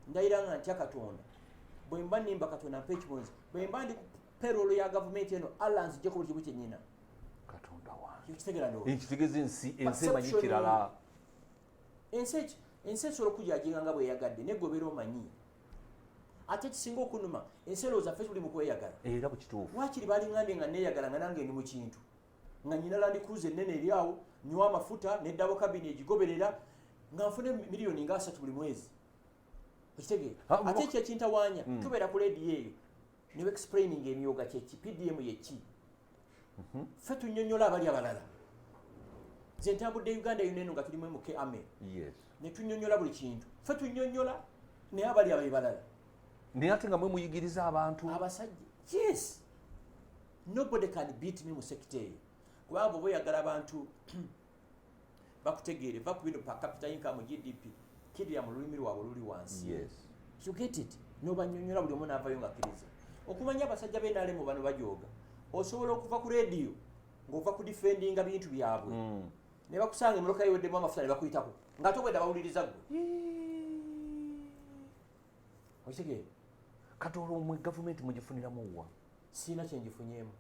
[SPEAKER 2] ndayiranga ntya Katonda bwe mba nimba Katonda mpa ekibonzi bwe mba ndi ku payroll ya gavumenti eno Allah nzijja ku buli kimu kyennyina
[SPEAKER 1] Katonda wange
[SPEAKER 2] okitegeera ndo
[SPEAKER 1] ekitegeza ensi emanyi kirala
[SPEAKER 2] ensi esobola okujajinga nga bweyagadde negobeera omanyi ate kisinga okunuma ensi elowooza ffe tuli mu kweyagala
[SPEAKER 1] era bukituufu
[SPEAKER 2] wakiri baliŋŋambye nga neeyagala nga nange ndi mu kintu nga nyina Land Cruiser ennene eri awo nywa amafuta neddabo kabini egigoberera nga nfune miliyoni nga 3 buli mwezi okitegeera ate ekyo ekintawaanya tubeera ku leediyo eyo ne explaining emyoga kyeki PDM yeki ffe tunnyonnyola abali abalala nze ntambudde Uganda yoneno nga tulimu muke ame ne tunnyonnyola buli kintu ffe tunnyonnyola naye abali abe balala
[SPEAKER 1] naye ate nga mwe muyigiriza abantu
[SPEAKER 2] abasajja yes nobody can beat me mu sekita eyo kubanga oba oyagala abantu bakutegeere va ku bino per capita income GDP kirira mu lulimi lwabwe luli wansi you get it n'obanyonnyola buli omu n'avayo ng'akkiriza okumanya abasajja b'endaale mu bano bajooga osobola okuva ku leediyo ng'ova ku defendinga bintu byabwe ne bakusanga emmotoka yeweddemu amafuta ne bakuyitako ng'ate obwedda bawuliriza gwe okitegeera
[SPEAKER 1] kati olwo mwe gavumenti mugifuniramu wa
[SPEAKER 2] sina kyenjifunyemu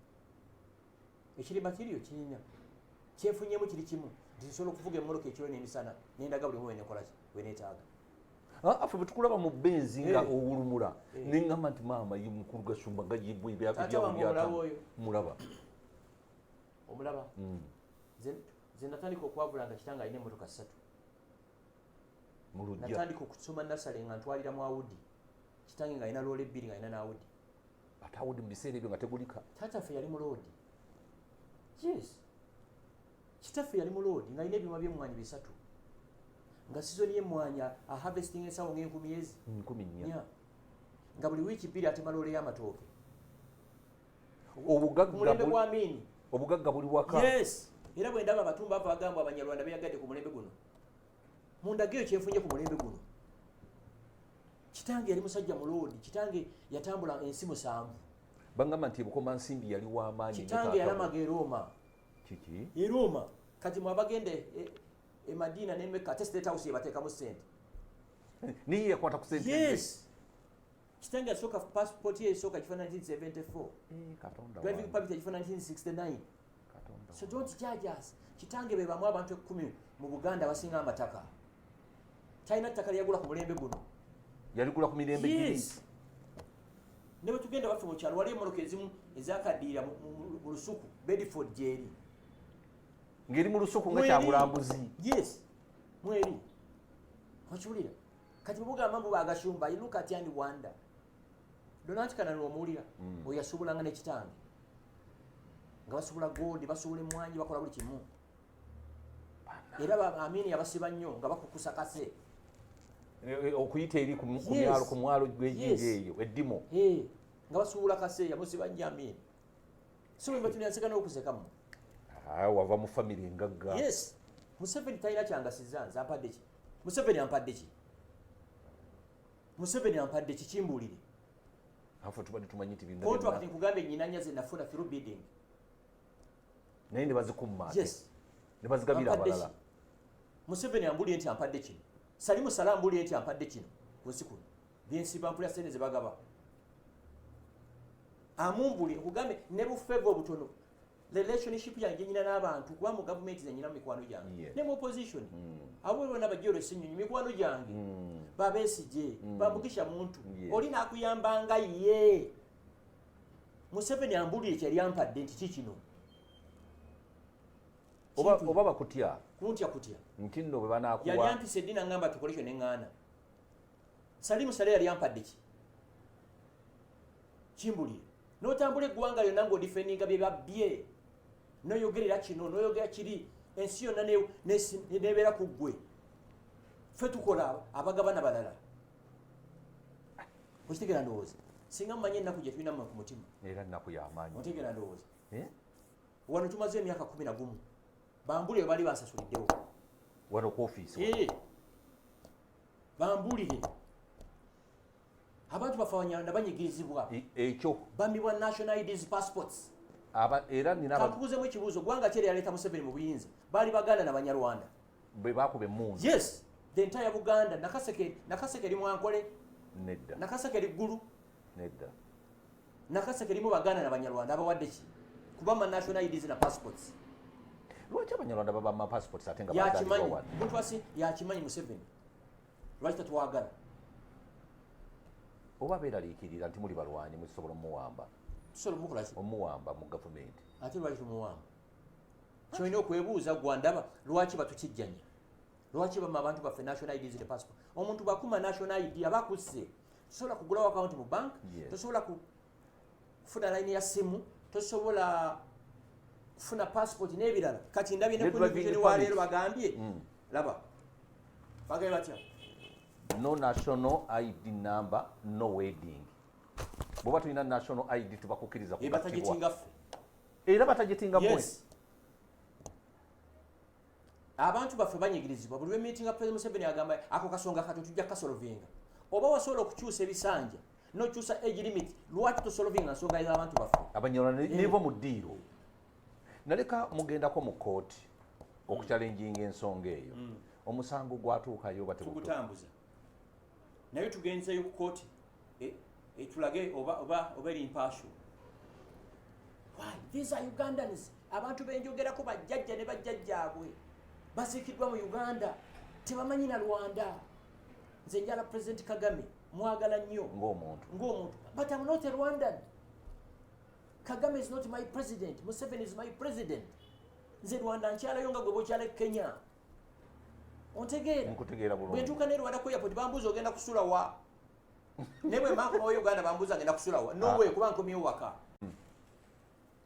[SPEAKER 2] ekiri materiyo kirina kyenfunyemu kiri kimu ntisobola okuvuga emmoloka ekiro n'emisana nendaga buli mwe nekola weneetaaga
[SPEAKER 1] afe bwe tukulaba mu benzi nga owulumula neŋŋamba nti maama ye mukulu Gashumba nga mulaba
[SPEAKER 2] omulaba nze natandika okwavula nga kitange alina emmotoka 3 natandika okusoma nasale nga ntwalira mu Awudi kitange nga alina loole 2 nga alina n'Awudi
[SPEAKER 1] ate Awudi mu biseera ebyo nga tegulika
[SPEAKER 2] taataffe yali mu loodi yes kitaffe yali mu loodi nga alina ebyuma by'emmwanyi 3 nga sizoni y'emmwanyi aharvesting ensawo nga 10 nga buli wiiki 2 atema loole y'amatooke mulembe gwa Amini
[SPEAKER 1] obugagga buli waka
[SPEAKER 2] yes era bwe ndaba abatumba ava bagamba abanyarwanda beyagadde ku mulembe guno mundagiro kyenfunye ku mulembe guno kitange yali musajja mu loodi kitange yatambula ensi 7
[SPEAKER 1] bangamba nti ebukoma nsimbi yali w'amaanyi
[SPEAKER 2] kitange yalamaga e Roma
[SPEAKER 1] kiki
[SPEAKER 2] e Roma kati mwabagende e Madina ne Mecca ate State House yebateekamu ssente
[SPEAKER 1] niye yakwata ku ssente
[SPEAKER 2] yes kitange yasooka passport ye esooka kifa 1974 driving permit yakifa 1969 so don't judge us kitange be bamu abantu 10 mu Buganda basinga amataka China ttaka lyagula ku mulembe guno
[SPEAKER 1] yaligula ku mirembe giri
[SPEAKER 2] ne batugenda baffe mu kyalo wali emmoloka ezimu ezakaddiira mu lusuku Bedford gyeri
[SPEAKER 1] ngeri mu lusuku nga kyabulambuzi
[SPEAKER 2] yes mweri wakiwulira kati bugamba mbu bagashumba you look at and wonder Donald kana n'omuwulira oyo yasubulanga n'ekitange nga basubula gold basubula emmwanyi bakola buli kimu era Amini yabasiba nnyo nga bakukusa kase
[SPEAKER 1] okuyita eri ku mwalo gw'ejjinja eyo eddimo
[SPEAKER 2] nga basubula kase yamusiba nnyo Amini so bwe tunyanseka n'okusekamu
[SPEAKER 1] wava mu family engagga
[SPEAKER 2] yes Museveni talina kyangasiza nze ampadde ki Museveni ampadde ki kimbuulire
[SPEAKER 1] afu tubadde tumanyi nti bino
[SPEAKER 2] contract nkugambe nnyina ze nafuna through bidding
[SPEAKER 1] naye ne bazikummaate
[SPEAKER 2] yes
[SPEAKER 1] ne bazigabira abalala
[SPEAKER 2] Museveni ambuulire nti ampadde kino Salimu Sala ambuulire nti ampadde kino ku nsi kuno byensiba mpulira ssente ze bagaba amumbulire nkugambe ne bufeeva obutono relationship yange nyina n'abantu kuba mu gavumenti ze nyina mu mikwano gyange ne mu opposition abo bonna bajja olw'essinnyonyi mikwano gyange babeesije bamugisha muntu oli naakuyambanga ye Museveni ambuulire kyali ampadde nti kikino
[SPEAKER 1] oba bakutya
[SPEAKER 2] kutya
[SPEAKER 1] nti nno bwe banaakuwa
[SPEAKER 2] yali ampisa eddiina ngamba tukole kyo neŋŋaana Salimu Sale yali ampadde ki kimbulire n'otambula eggwanga lyonna ng'odifendinga bye babbye noyogerera kino noyogera kiri ensi yonna nebeera ku ggwe ffe tukola abagabana balala okitegera ndowooza singa mumanye ennaku gye tulina ku mutima
[SPEAKER 1] era nnaku y'amaanyi
[SPEAKER 2] okitegera ndowooza wano tumaze emyaka 11 bambulire baali bansasuliddewo
[SPEAKER 1] wano ku ofiisi
[SPEAKER 2] bambulire abantu bafe abanyarwanda banyigirizibwa
[SPEAKER 1] ekyo
[SPEAKER 2] bambibwa national IDs passports
[SPEAKER 1] era
[SPEAKER 2] kakubuzemu ekibuuzo gwanga kyeri yaleeta Museveni mu buyinza baali baganda n'abanyarwanda
[SPEAKER 1] bwe bakuba emmundu
[SPEAKER 2] yes the entire Buganda nakaseke eri Mwankole
[SPEAKER 1] nedda
[SPEAKER 2] nakaseke eri Ggulu
[SPEAKER 1] nedda
[SPEAKER 2] nakaseke erimu baganda n'abanyarwanda abawadde ki kuba national IDs na passports
[SPEAKER 1] lwaki abanyarwanda baba ma passports ate nga
[SPEAKER 2] yakimanyi muntu wasi yakimanyi Museveni lwaki tatwagala
[SPEAKER 1] oba beeraliikirira nti muli balwanyi musobola omuwamba
[SPEAKER 2] tusobola mukola ki
[SPEAKER 1] omuwamba mu gavumenti
[SPEAKER 2] ate lwaki tumuwamba kyolina okwebuuza gwandaba lwaki batukijjanya lwaki bama abantu baffe national IDs ne passport omuntu bakuma national ID aba akusse tosobola kugulawo account mu bank tosobola kufuna line ya simu tosobola kufuna passport n'ebirala kati ndabye ne television wa leero bagambye laba bagambye batya
[SPEAKER 1] no national ID number no wedding bwoba tulina national ID tubakukkiriza
[SPEAKER 2] batagitinga ffe
[SPEAKER 1] era batagitinga mwe
[SPEAKER 2] abantu baffe banyigirizibwa buli lwemiitinga President Museveni agamba ako kasonga kato tujja kasolovinga oba wasobola okukyusa ebisanja nokyusa age limit lwaki tosolovinga nsonga ez'abantu baffe
[SPEAKER 1] abanyarwanda neva mu ddiiro naleka mugendako mu kooti okuchallenginga ensonga eyo omusango gwatuukayo
[SPEAKER 2] tugutambuza naye tugenzeyo ku kooti tulage oba eri mpaasho Why? These are Ugandans. Abantu benjogerako bajjajja ne bajjajjaabwe basiikiddwa mu Uganda tebamanyi na Rwanda. Nze njala President Kagame mwagala nnyo ng'omuntu, but I'm not a Rwandan. Kagame is not my president. Museveni is my president. Nze Rwanda nkyalayo nga gwe bw'okyala Kenya. Ontegeera bwe ntuuka ne Rwanda ku airport bambuuza ogenda kusula wa ne bwe mankomawo Uganda bambuuza agenda kusula wa nowe kuba nkomyewo waka.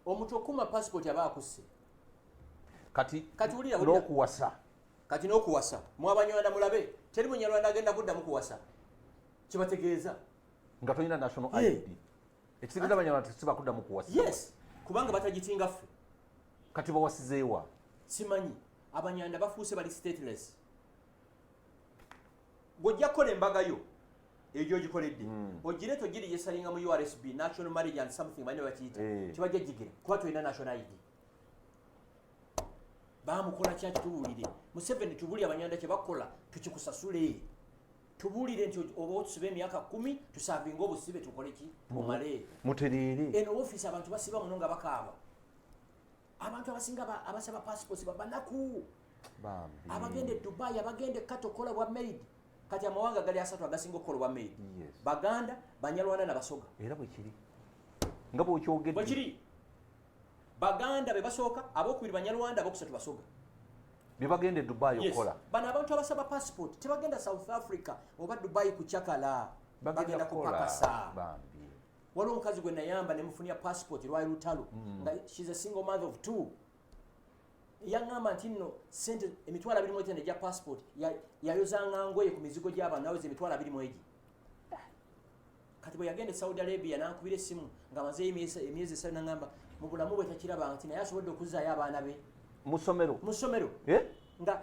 [SPEAKER 2] Omuntu okuma passport aba akusse kati wulira n'okuwasa mwabanyarwanda mulabe teri munyarwanda agenda kuddamu kuwasa kibategeeza
[SPEAKER 1] nga tolina national ID ekitegeeza abanyarwanda tebakuddamu kuwasa.
[SPEAKER 2] Yes, kubanga batagitinga ffe.
[SPEAKER 1] Kati bawasizeewa
[SPEAKER 2] simanyi abanyarwanda bafuuse bali stateless. Gojja kukola embagayo egyo gikoledde ogire togiri yesalinga mu URSB national marriage and something bane bakiyita kibajja jigira kuba tolina national ID. Bamukola kyaki tubuulire Museveni tubuulire abanyarwanda kye bakola tukikusasule tubuulire nti oba otusibe emyaka 10 tusavinga obusibe tukole ki mumale
[SPEAKER 1] mutereere
[SPEAKER 2] eno office abantu basiba muno nga bakaaba. Abantu abasinga abasaba passports babanaku abagende Dubai abagende katokola bwa maid kati amawanga gali asatu agasinga okukola bwa maid. Baganda Banyarwanda n'Abasoga
[SPEAKER 1] era bwe kiri nga bw'okyogedde
[SPEAKER 2] bwe kiri. Baganda be basooka ab'okubiri Banyarwanda abokusatu Basoga
[SPEAKER 1] be bagende Dubai okola.
[SPEAKER 2] Bano abantu abasaba passport tebagenda South Africa oba Dubai kucyakala bagenda kupakasa. Waliwo omukazi gwe nayamba ne mufunia passport lwali lutalo nga she's a single mother of 2. Yaŋŋamba nti nno sente emitwalo 29 egya passport yayozanga ngoye ku mizigo gy'abantu naweza emitwalo 20 egi. Kati bwe yagenda Saudi Arabia nankubira essimu nga mazeeyo emyezi 3 naŋŋamba mu bulamu bwe takirabanga nti naye asobodde okuzzaayo abaana be mu ssomero nga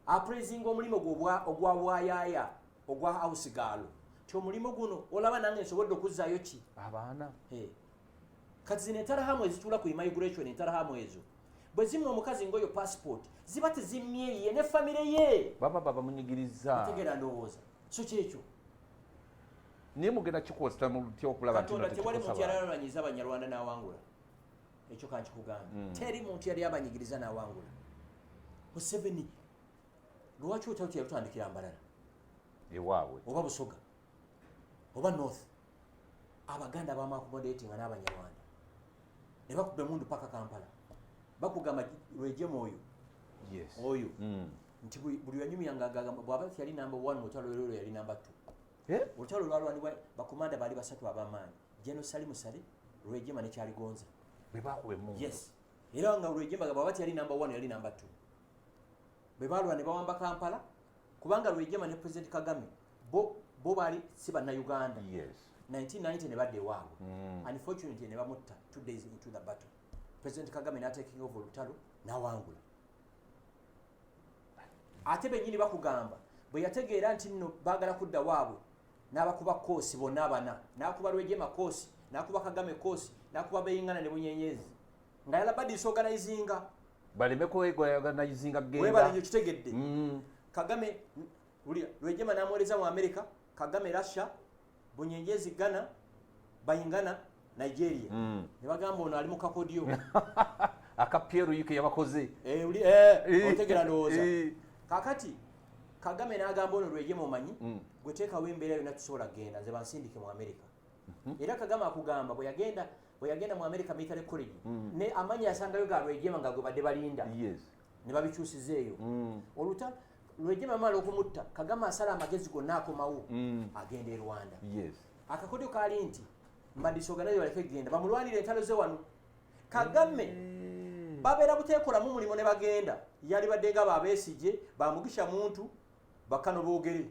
[SPEAKER 2] aprezinga omulimo ogwa bwayaaya ogwa house girl ti omulimu guno olaba nange nsobodde okuzzaayo ki
[SPEAKER 1] abaana.
[SPEAKER 2] Kati zino entalahamu ezituula ku immigration entalahamu ezo bwe zimwe omukazi ngoyo passport ziba tezimye ye ne famire ye
[SPEAKER 1] baba bamunyigiriza
[SPEAKER 2] tegera ndowooza so kyekyo
[SPEAKER 1] naye mugenda kikosta mu lutya okulaba
[SPEAKER 2] Katonda tewali muntu yali alanyiza Abanyarwanda n'awangula. Ekyo kankikugamba teri muntu yali abanyigiriza n'awangula. Museveni lwaki otawuti yalutandikira Mbarara
[SPEAKER 1] ewaabwe
[SPEAKER 2] oba Busoga oba North Abaganda bamu accommodatinga n'Abanyarwanda ne bakubba emundu paka Kampala bakugamba lwejemu oyo nti buli yanyumyanga agamba bw'aba yali number 1 mu lutalo lwero yali number 2. Olutalo lwalwanibwa bakomanda baali basatu ab'amaanyi General Salim Sale Lwejema ne Kyaligonza
[SPEAKER 1] be bakuba emundu.
[SPEAKER 2] Yes, era nga Lwejema bw'aba yali number 1 yali number 2 be balwa ne bawamba Kampala kubanga Lwejema ne President Kagame bo bali si bannayuganda. 1990 ne badde ewaabwe unfortunately ne bamutta 2 days into the battle. President Kagame n'ataking over olutalo n'awangula. Ate bennyini bakugamba bwe yategeera nti nno baagala kudda waabwe n'abakuba koosi bonna abana n'akuba Lwejema koosi n'akuba Kagame koosi n'akuba Beyingana ne Bunyenyezi nga yalaba disorganizinga
[SPEAKER 1] baleme kweorganizinga genda
[SPEAKER 2] webale nyo kitegedde. Kagame Lwejema n'amuweereza mu America, Kagame Russia, Bunyenyezi Ghana, Bayingana Nigeria. Ne bagamba ono ali mu kakodyo
[SPEAKER 1] akapyeru yuke yabakoze
[SPEAKER 2] otegera ndowooza. Kakati Kagame n'agamba ono Lwejema omanyi gwe teekawo embeera yonna tusobola genda nze bansindike mu America. Era Kagame akugamba bwe yagenda mu America Military College ne amanyi yasangayo ga Lwejema nga gwe badde balinda ne babikyusizeeyo. Oluta Lwejema amala okumutta Kagame asala amagezi gonna akomawo agenda e Rwanda. Akakodyo kaali nti mbadisooganayo baleke genda bamulwanire entalo ze wano. Kagame babeera buteekolamu mulimu ne bagenda yali badde nga Babesigye Bamugisha muntu bakano boogere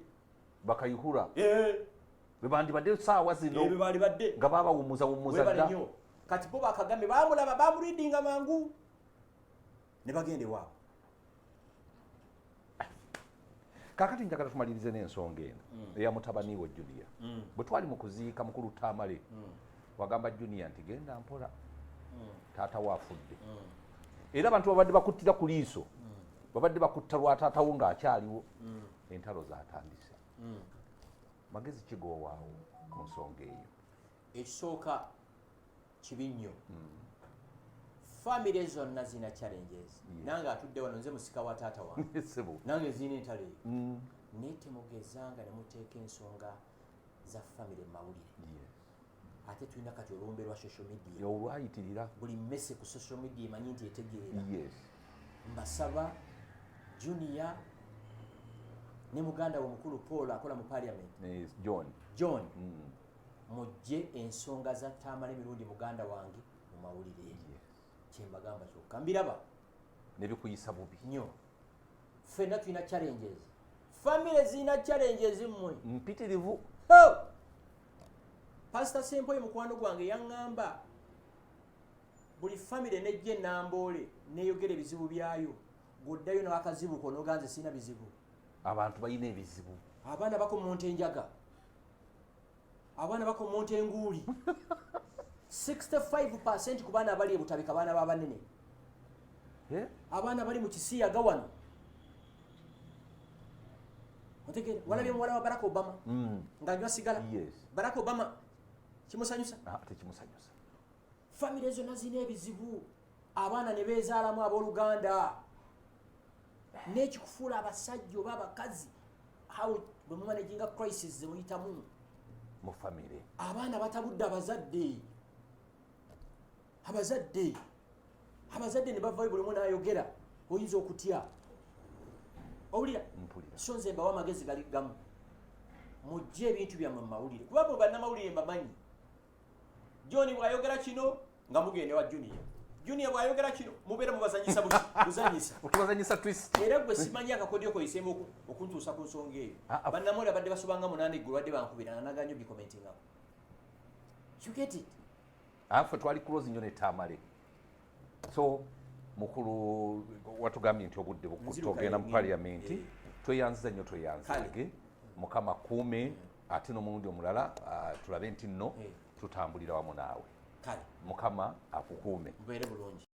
[SPEAKER 1] bakayihura be bandi badde saawa zino
[SPEAKER 2] be bali badde
[SPEAKER 1] nga babawumuza dda
[SPEAKER 2] kati bo Kagame bamulaba bamuridinga mangu ne bagende waabo.
[SPEAKER 1] Kakati njagala tumalirize n'ensonga eno eya mutabani we Junior. Bwe twali mu kuziika mukulu Tamale wagamba Junior nti genda mpola taata waafudde. Era abantu babadde bakuttira ku liiso babadde bakutta lwa taatawo ng'akyaliwo. Entalo zaatandise. Magezi kigoowaawo mu nsonga eyo.
[SPEAKER 2] Ekisooka kibi nnyo family zonna zina challenges nange atudde wano nze musika wa taata wange nange zina entale naye temugezanga ne muteeka ensonga za family Mawulire ate tulina kati olumbe lwa social media
[SPEAKER 1] olwayitirira
[SPEAKER 2] buli mmese ku social media emanyi nti etegeera mbasaba Junior ne muganda we mukulu Paul akola mu parliament John mujje ensonga za Tamale Mirundi muganda wange mu Mawulire kyembagamba kyokka mbiraba
[SPEAKER 1] nebikuyisa bubi
[SPEAKER 2] nnyo ffenna tulina challenges family zina challenges mmwe
[SPEAKER 1] mpitirivu
[SPEAKER 2] Pastor Sempoye mukwano gwange yaŋŋamba buli family nejje Namboole neyogera ebizibu byayo goddayo n'akazibuko n'oganze sina bizibu
[SPEAKER 1] abantu balina ebizibu
[SPEAKER 2] abaana bakomonta enjaga abaana bakomonta enguuli 65% ku baana abali ebutabika baana b'abanene abaana bali mu kisiyaga wano otegere walabye muwala wa Barack Obama ng'anywa sigala Barack Obama kimusanyusa
[SPEAKER 1] tekimusanyusa
[SPEAKER 2] family zonna zina ebizibu abaana ne beezaalamu abooluganda n'ekikufuula abasajja oba abakazi how bwe mumanaginga crisis ze muyitamu
[SPEAKER 1] mu family
[SPEAKER 2] abaana batabudde abazadde ne bavayo buli omu n'ayogera oyinza okutya owulira so nze mbawa amagezi gali gamu mujje ebintu byammwe mu Mawulire kuba mwe bannamawulire mbamanyi John bw'ayogera kino nga mugende wa Junior bw'ayogera kino mubeera mubazanyisa
[SPEAKER 1] okubazanyisa twist
[SPEAKER 2] era gwe simanyi akakodyo koyiseemu okuntuusa ku nsonga eyo bannamawulire abadde basobanga 8 eggulu badde bankubira nanaganyo bikomentingako you get it
[SPEAKER 1] afe twali close nnyo ne Tamale so mukulu watugambye nti obudde bukutogenda mu parliament tweyanziza nnyo tweyanzige mukama kuume ate n'omulundi omulala tulabe nti nno tutambulira wamu naawe mukama akukuume
[SPEAKER 2] mubeere bulungi